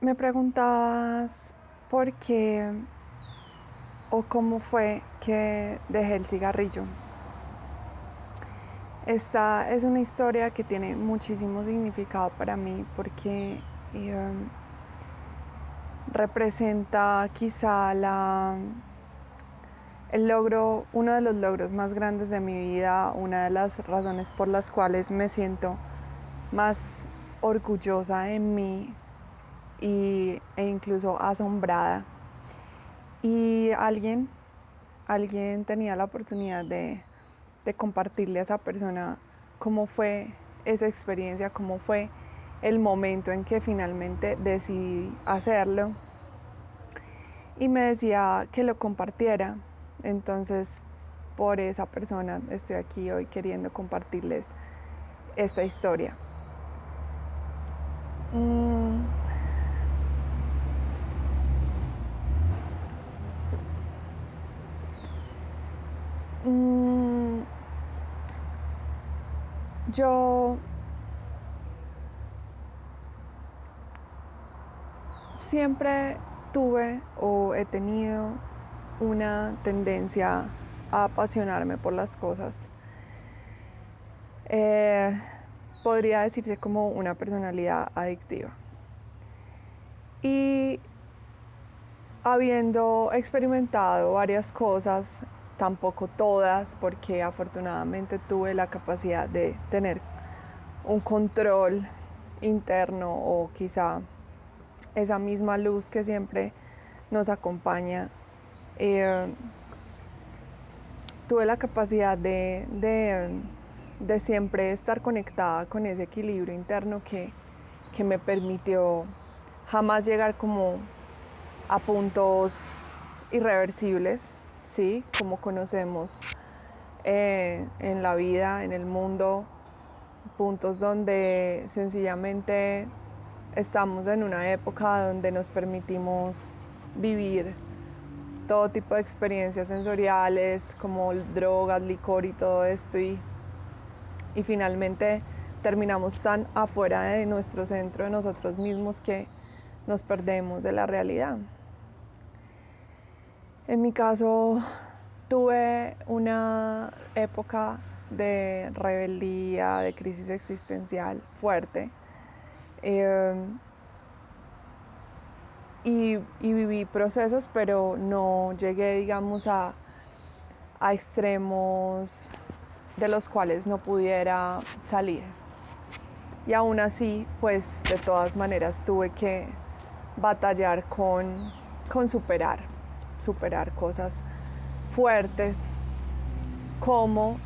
Me preguntabas por qué o cómo fue que dejé el cigarrillo. Esta es una historia que tiene muchísimo significado para mí porque eh, representa quizá el logro, uno de los logros más grandes de mi vida, una de las razones por las cuales me siento más orgullosa de mí e incluso asombrada. Y alguien tenía la oportunidad de compartirle a esa persona cómo fue esa experiencia, cómo fue el momento en que finalmente decidí hacerlo. Y me decía que lo compartiera. Entonces, por esa persona estoy aquí hoy queriendo compartirles esta historia. Mm, mm, yo siempre tuve o he tenido una tendencia a apasionarme por las cosas. Eh, Podría decirse como una personalidad adictiva. Y habiendo experimentado varias cosas, tampoco todas, porque afortunadamente tuve la capacidad de tener un control interno o quizá esa misma luz que siempre nos acompaña. Eh, Tuve la capacidad de siempre estar conectada con ese equilibrio interno que me permitió jamás llegar como a puntos irreversibles, ¿sí? Como conocemos en la vida, en el mundo, puntos donde sencillamente estamos en una época donde nos permitimos vivir todo tipo de experiencias sensoriales como drogas, licor y todo esto y finalmente terminamos tan afuera de nuestro centro, de nosotros mismos, que nos perdemos de la realidad. En mi caso tuve una época de rebeldía, de crisis existencial fuerte. Eh, y viví procesos, pero no llegué, digamos, a extremos de los cuales no pudiera salir. Y aún así, pues de todas maneras tuve que batallar con superar cosas fuertes como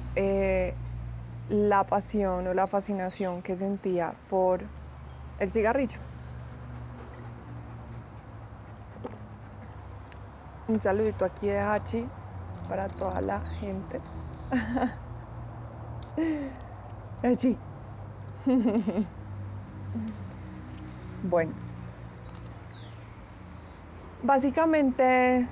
la pasión o la fascinación que sentía por el cigarrillo. Un saludito aquí de Hachi para toda la gente. Hachi. Bueno, básicamente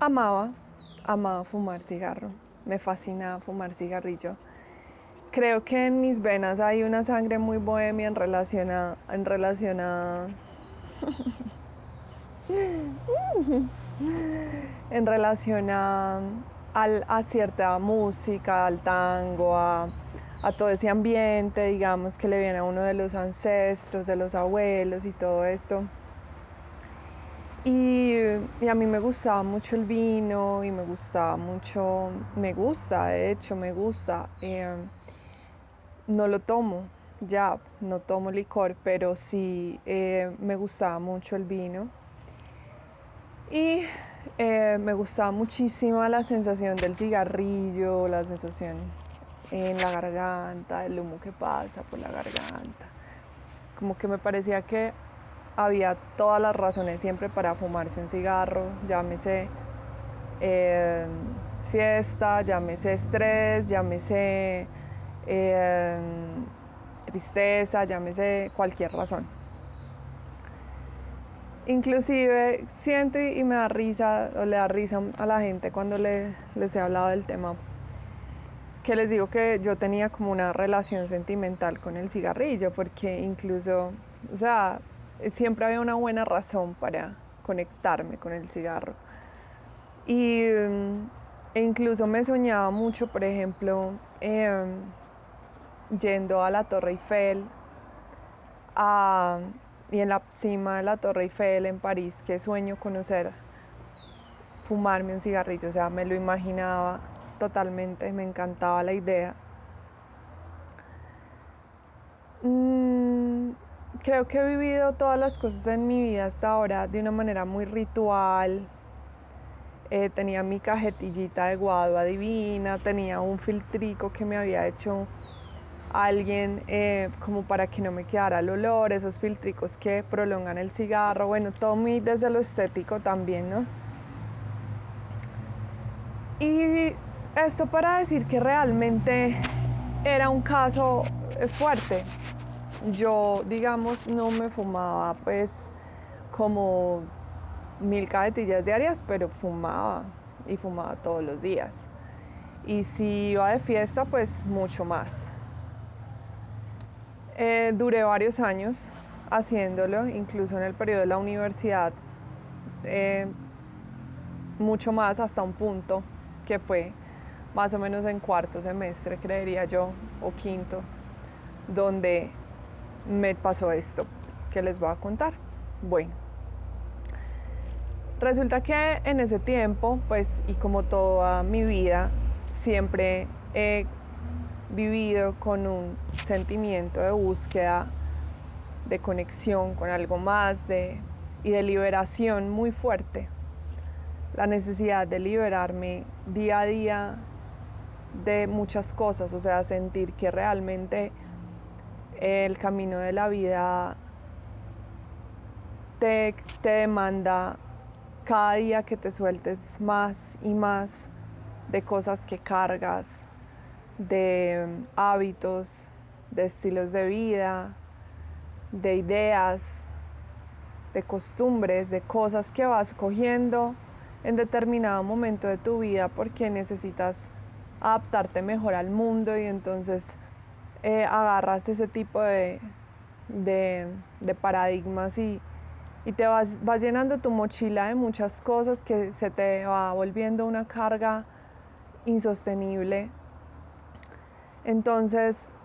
amaba fumar cigarro. Me fascinaba fumar cigarrillo. Creo que en mis venas hay una sangre muy bohemia en relación a cierta música, al tango, a todo ese ambiente, digamos, que le viene a uno de los ancestros, de los abuelos y todo esto. Y a mí me gustaba mucho el vino y me gustaba mucho, me gusta, de hecho, me gusta. No lo tomo, ya, no tomo licor, pero sí me gustaba mucho el vino. Y me gustaba muchísimo la sensación del cigarrillo, la sensación en la garganta, el humo que pasa por la garganta. Como que me parecía que había todas las razones siempre para fumarse un cigarro, llámese eh, fiesta, llámese estrés, llámese eh, tristeza, llámese cualquier razón. Inclusive siento y me da risa o le da risa a la gente cuando les he hablado del tema, que les digo que yo tenía como una relación sentimental con el cigarrillo, porque incluso, o sea, siempre había una buena razón para conectarme con el cigarro. Y e incluso me soñaba mucho, por ejemplo, yendo a la Torre Eiffel, a, y en la cima de la Torre Eiffel en París, qué sueño conocer, fumarme un cigarrillo, o sea, me lo imaginaba totalmente, me encantaba la idea. Mm, Creo que he vivido todas las cosas en mi vida hasta ahora de una manera muy ritual. Tenía mi cajetillita de guadua divina, tenía un filtrico que me había hecho alguien como para que no me quedara el olor, esos filtricos que prolongan el cigarro, bueno, todo muy desde lo estético también, ¿no? Y esto para decir que realmente era un caso fuerte. Yo, digamos, no me fumaba pues como 1000 cajetillas diarias, pero fumaba y fumaba todos los días. Y si iba de fiesta, pues mucho más. Duré varios años haciéndolo, incluso en el periodo de la universidad, eh, mucho más hasta un punto que fue más o menos en cuarto semestre, creería yo, o quinto, donde me pasó esto que les voy a contar. Bueno, resulta que en ese tiempo, pues, y como toda mi vida, siempre he vivido con un sentimiento de búsqueda, de conexión con algo más, y de liberación muy fuerte. La necesidad de liberarme día a día de muchas cosas, o sea, sentir que realmente el camino de la vida te demanda cada día que te sueltes más y más de cosas que cargas, de hábitos, de estilos de vida, de ideas, de costumbres, de cosas que vas cogiendo en determinado momento de tu vida porque necesitas adaptarte mejor al mundo y entonces agarras ese tipo de paradigmas y te vas llenando tu mochila de muchas cosas que se te va volviendo una carga insostenible. Entonces,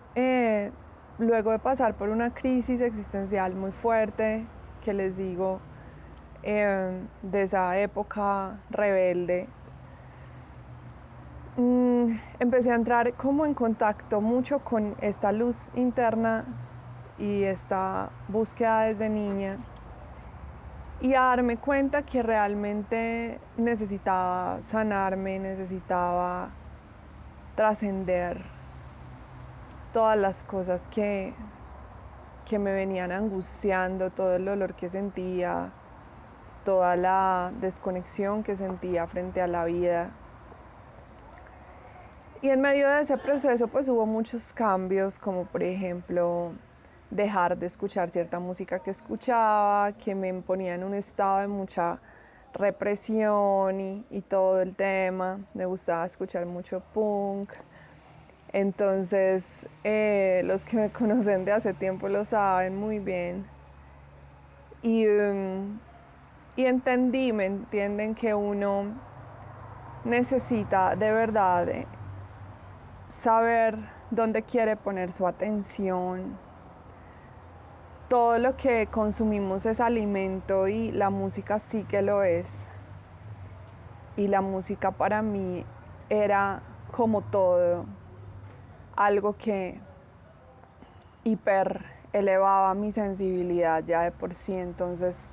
luego de pasar por una crisis existencial muy fuerte, que les digo, de esa época rebelde, empecé a entrar como en contacto mucho con esta luz interna y esta búsqueda desde niña y a darme cuenta que realmente necesitaba sanarme, necesitaba trascender todas las cosas que me venían angustiando, todo el dolor que sentía, toda la desconexión que sentía frente a la vida. Y en medio de ese proceso pues hubo muchos cambios, como por ejemplo dejar de escuchar cierta música que escuchaba, que me ponía en un estado de mucha represión y todo el tema. Me gustaba escuchar mucho punk. Entonces, los que me conocen de hace tiempo lo saben muy bien. Y entendí, me entienden que uno necesita de verdad saber dónde quiere poner su atención. Todo lo que consumimos es alimento y la música sí que lo es. Y la música para mí era como todo, algo que hiper elevaba mi sensibilidad ya de por sí. Entonces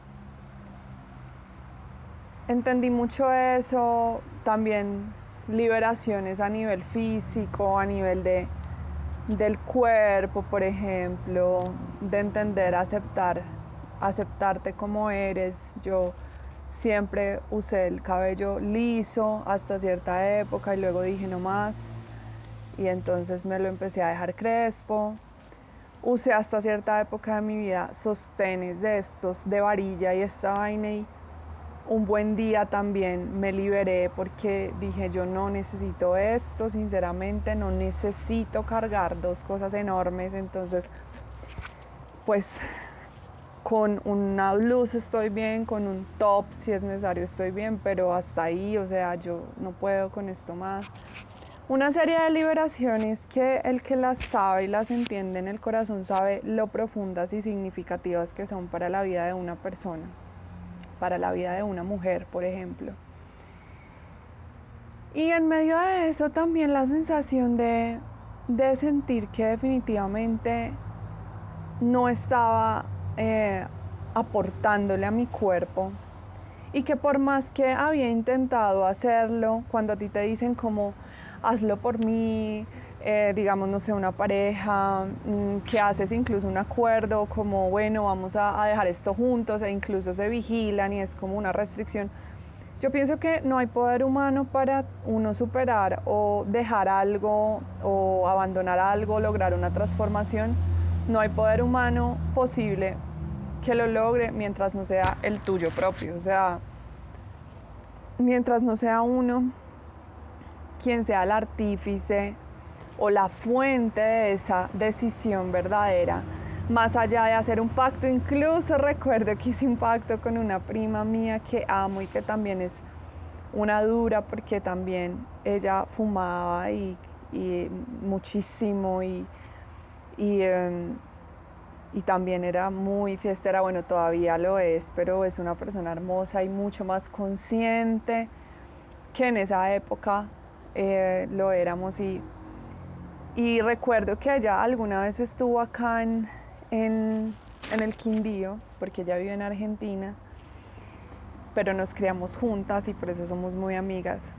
entendí mucho eso, también liberaciones a nivel físico, a nivel del cuerpo, por ejemplo, de entender, aceptarte como eres. Yo siempre usé el cabello liso hasta cierta época y luego dije no más y entonces me lo empecé a dejar crespo. Usé hasta cierta época de mi vida sostenes de estos de varilla y esta vaina un buen día también me liberé porque dije yo no necesito esto, sinceramente no necesito cargar dos cosas enormes, entonces pues con una blusa estoy bien, con un top si es necesario estoy bien, pero hasta ahí, o sea, yo no puedo con esto más. Una serie de liberaciones que el que las sabe y las entiende en el corazón sabe lo profundas y significativas que son para la vida de una persona, para la vida de una mujer, por ejemplo. Y en medio de eso también la sensación de sentir que definitivamente no estaba aportándole a mi cuerpo y que por más que había intentado hacerlo, cuando a ti te dicen como hazlo por mí, digamos, no sé, una pareja, que haces incluso un acuerdo como, bueno, vamos a dejar esto juntos e incluso se vigilan y es como una restricción. Yo pienso que no hay poder humano para uno superar o dejar algo o abandonar algo, lograr una transformación. No hay poder humano posible que lo logre mientras no sea el tuyo propio. O sea, mientras no sea uno quien sea el artífice o la fuente de esa decisión verdadera, más allá de hacer un pacto. Incluso recuerdo que hice un pacto con una prima mía que amo y que también es una dura porque también ella fumaba y muchísimo y también era muy fiestera, bueno, todavía lo es, pero es una persona hermosa y mucho más consciente que en esa época lo éramos. Y recuerdo que ella alguna vez estuvo acá en el Quindío, porque ella vive en Argentina, pero nos criamos juntas y por eso somos muy amigas.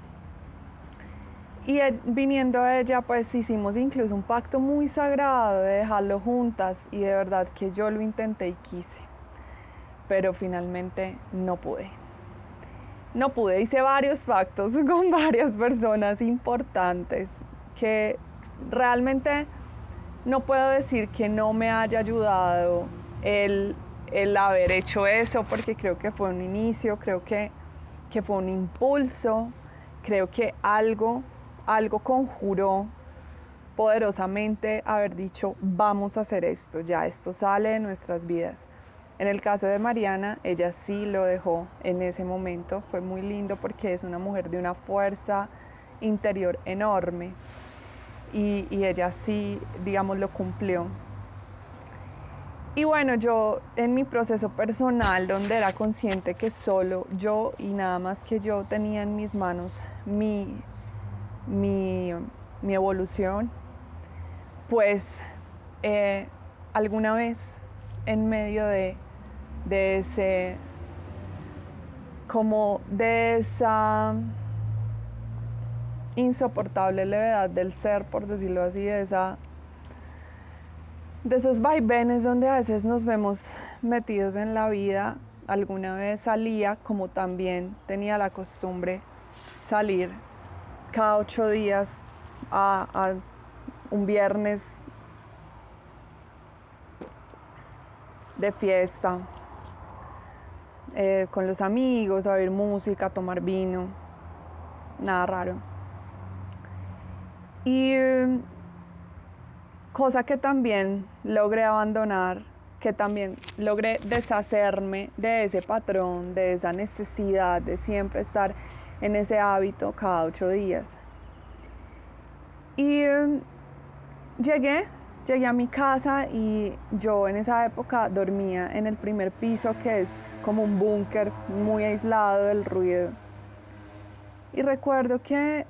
Y viniendo a ella, pues hicimos incluso un pacto muy sagrado de dejarlo juntas y de verdad que yo lo intenté y quise, pero finalmente no pude. No pude, hice varios pactos con varias personas importantes que realmente no puedo decir que no me haya ayudado el haber hecho eso, porque creo que fue un inicio, creo que fue un impulso, creo que algo conjuró poderosamente haber dicho vamos a hacer esto, ya esto sale de nuestras vidas. En el caso de Mariana, ella sí lo dejó en ese momento, fue muy lindo porque es una mujer de una fuerza interior enorme y ella sí, digamos, lo cumplió. Y bueno, yo en mi proceso personal, donde era consciente que solo yo y nada más que yo tenía en mis manos mi evolución, pues alguna vez en medio de ese, como de esa insoportable levedad del ser, por decirlo así, de esos vaivenes donde a veces nos vemos metidos en la vida, alguna vez salía, como también tenía la costumbre, salir cada 8 días a un viernes de fiesta, con los amigos, a oír música, a tomar vino, nada raro. Y cosa que también logré abandonar, que también logré deshacerme de ese patrón, de esa necesidad de siempre estar en ese hábito cada 8 días. Y llegué a mi casa y yo en esa época dormía en el primer piso, que es como un búnker muy aislado del ruido. Y recuerdo que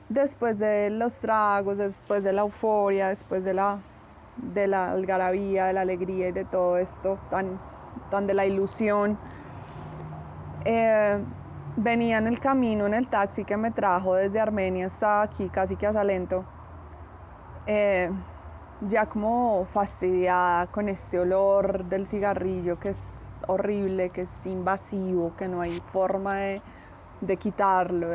después de los tragos, después de la euforia, después de la algarabía, de la alegría y de todo esto, tan de la ilusión, venía en el camino, en el taxi que me trajo desde Armenia hasta aquí, casi que a Salento, ya como fastidiada con este olor del cigarrillo que es horrible, que es invasivo, que no hay forma de quitarlo.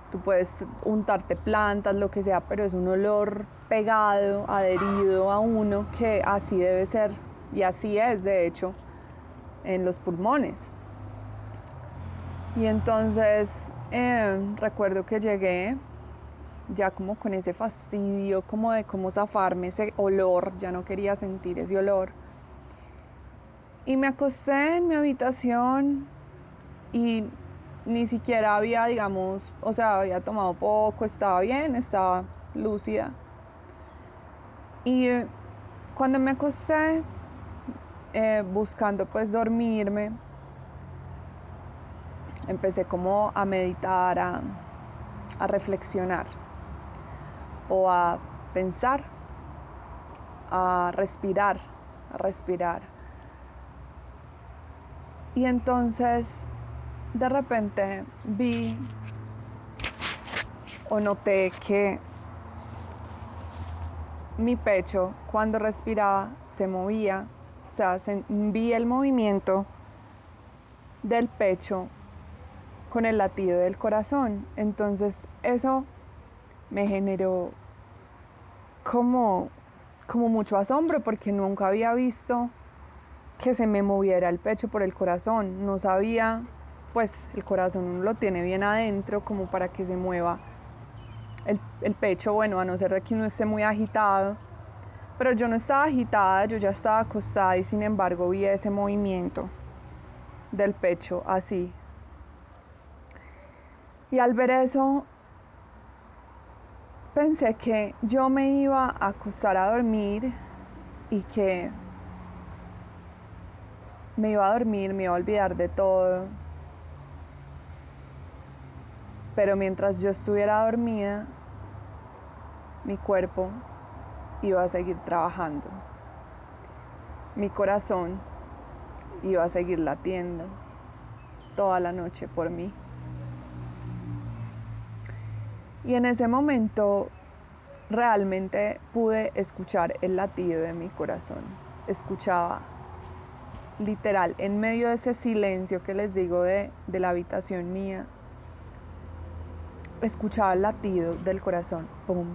Tú puedes untarte plantas, lo que sea, pero es un olor pegado, adherido a uno, que así debe ser y así es, de hecho, en los pulmones. Y entonces recuerdo que llegué ya como con ese fastidio, como de cómo zafarme ese olor, ya no quería sentir ese olor. Y me acosté en mi habitación y ni siquiera había, digamos, o sea, había tomado poco, estaba bien, estaba lúcida. Y cuando me acosté, buscando pues dormirme, empecé como a meditar, a reflexionar o a pensar, a respirar, a respirar. Y entonces de repente vi o noté que mi pecho cuando respiraba se movía, o sea, vi el movimiento del pecho con el latido del corazón. Entonces eso me generó como mucho asombro porque nunca había visto que se me moviera el pecho por el corazón. No sabía, pues el corazón uno lo tiene bien adentro como para que se mueva el pecho, bueno, a no ser de que uno esté muy agitado. Pero yo no estaba agitada, yo ya estaba acostada y sin embargo vi ese movimiento del pecho así. Y al ver eso, pensé que yo me iba a acostar a dormir y que me iba a dormir, me iba a olvidar de todo. Pero mientras yo estuviera dormida, mi cuerpo iba a seguir trabajando. Mi corazón iba a seguir latiendo toda la noche por mí. Y en ese momento realmente pude escuchar el latido de mi corazón. Escuchaba literal en medio de ese silencio que les digo de la habitación mía. Escuchaba el latido del corazón, pum,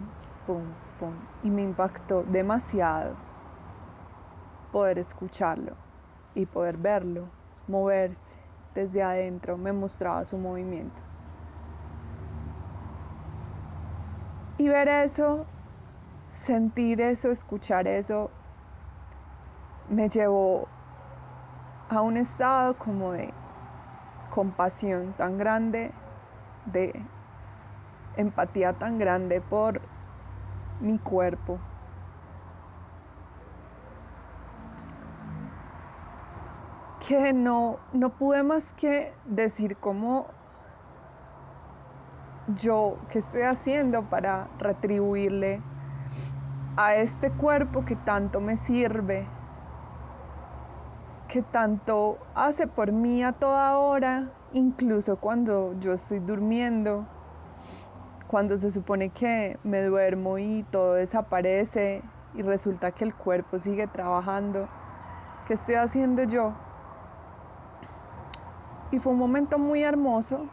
pum, pum, y me impactó demasiado poder escucharlo y poder verlo moverse desde adentro. Me mostraba su movimiento. Y ver eso, sentir eso, escuchar eso, me llevó a un estado como de compasión tan grande, de empatía tan grande por mi cuerpo. Que no pude más que decir como yo, ¿qué estoy haciendo para retribuirle a este cuerpo que tanto me sirve, que tanto hace por mí a toda hora, incluso cuando yo estoy durmiendo, cuando se supone que me duermo y todo desaparece y resulta que el cuerpo sigue trabajando? ¿Qué estoy haciendo yo? Y fue un momento muy hermoso,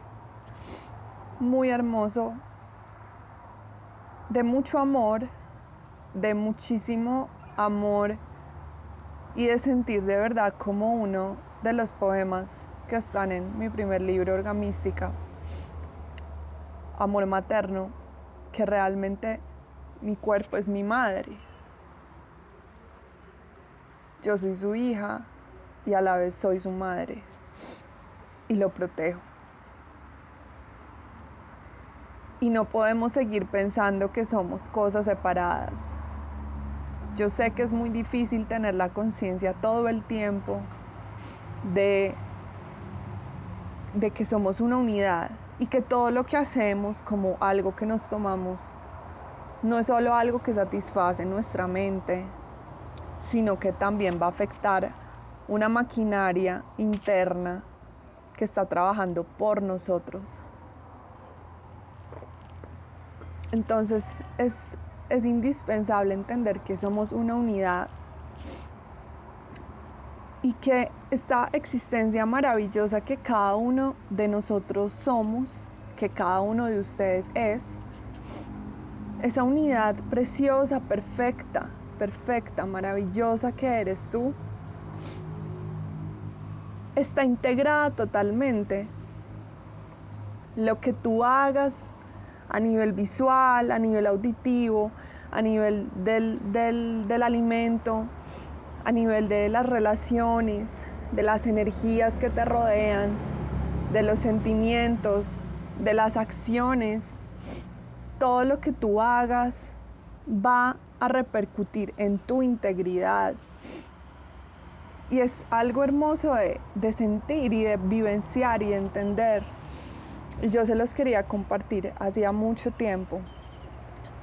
de mucho amor, de muchísimo amor y de sentir de verdad como uno de los poemas que están en mi primer libro, Orgamística, amor materno, que realmente mi cuerpo es mi madre. Yo soy su hija y a la vez soy su madre y lo protejo. Y no podemos seguir pensando que somos cosas separadas. Yo sé que es muy difícil tener la conciencia todo el tiempo de que somos una unidad y que todo lo que hacemos como algo que nos tomamos no es solo algo que satisface nuestra mente, sino que también va a afectar una maquinaria interna que está trabajando por nosotros. Entonces es indispensable entender que somos una unidad y que esta existencia maravillosa que cada uno de nosotros somos, que cada uno de ustedes es, esa unidad preciosa, perfecta, maravillosa que eres tú, está integrada totalmente Lo que tú hagas a nivel visual, a nivel auditivo, a nivel del alimento, a nivel de las relaciones, de las energías que te rodean, de los sentimientos, de las acciones, todo lo que tú hagas va a repercutir en tu integridad. Y es algo hermoso de sentir y de vivenciar y de entender. Yo se los quería compartir hacía mucho tiempo,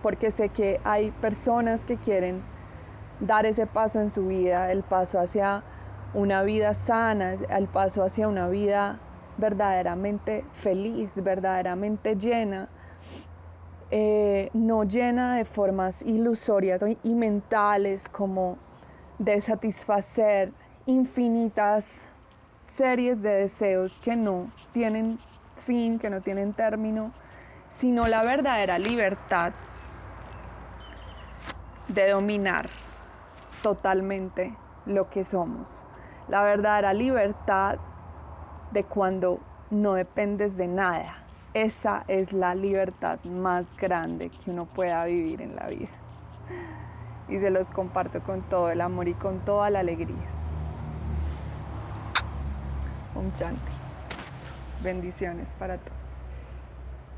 porque sé que hay personas que quieren dar ese paso en su vida, el paso hacia una vida sana, el paso hacia una vida verdaderamente feliz, verdaderamente llena, no llena de formas ilusorias y mentales, como de satisfacer infinitas series de deseos que no tienen fin, que no tienen término, sino la verdadera libertad de dominar totalmente lo que somos, la verdadera libertad de cuando no dependes de nada. Esa es la libertad más grande que uno pueda vivir en la vida. Y se los comparto con todo el amor y con toda la alegría. Om Shanti. Bendiciones para todos.